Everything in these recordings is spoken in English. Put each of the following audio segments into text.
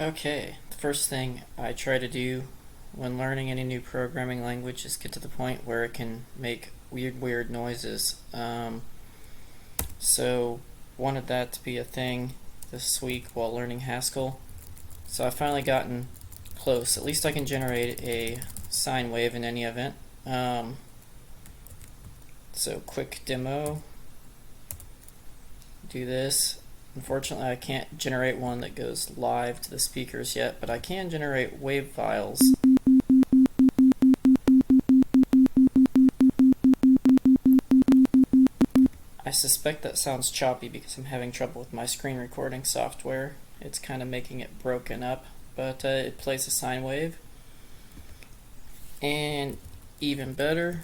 Okay, the first thing I try to do when learning any new programming language is get to the point where it can make weird noises. So wanted that to be a thing this week while learning Haskell. So I've finally gotten close. At least I can generate a sine wave in any event. So quick demo. Do this. Unfortunately, I can't generate one that goes live to the speakers yet, but I can generate wave files. I suspect that sounds choppy because I'm having trouble with my screen recording software. It's kind of making it broken up, but it plays a sine wave. And even better,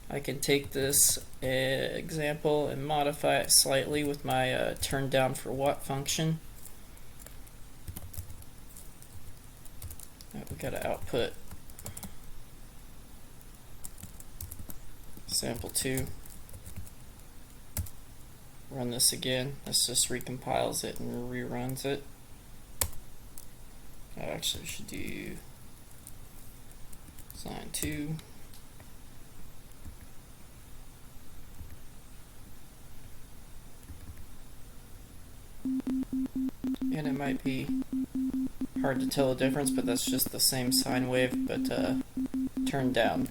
I can take this example and modify it slightly with my turn down for what function. We got to output sample 2. Run this again. This just recompiles it and reruns it. I actually should do sine 2. And it might be hard to tell the difference, but that's just the same sine wave, but turned down.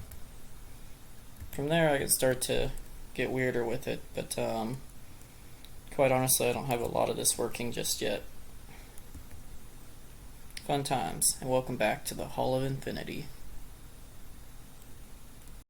From there I can start to get weirder with it, but quite honestly I don't have a lot of this working just yet. Fun times, and welcome back to the Hall of Infinity.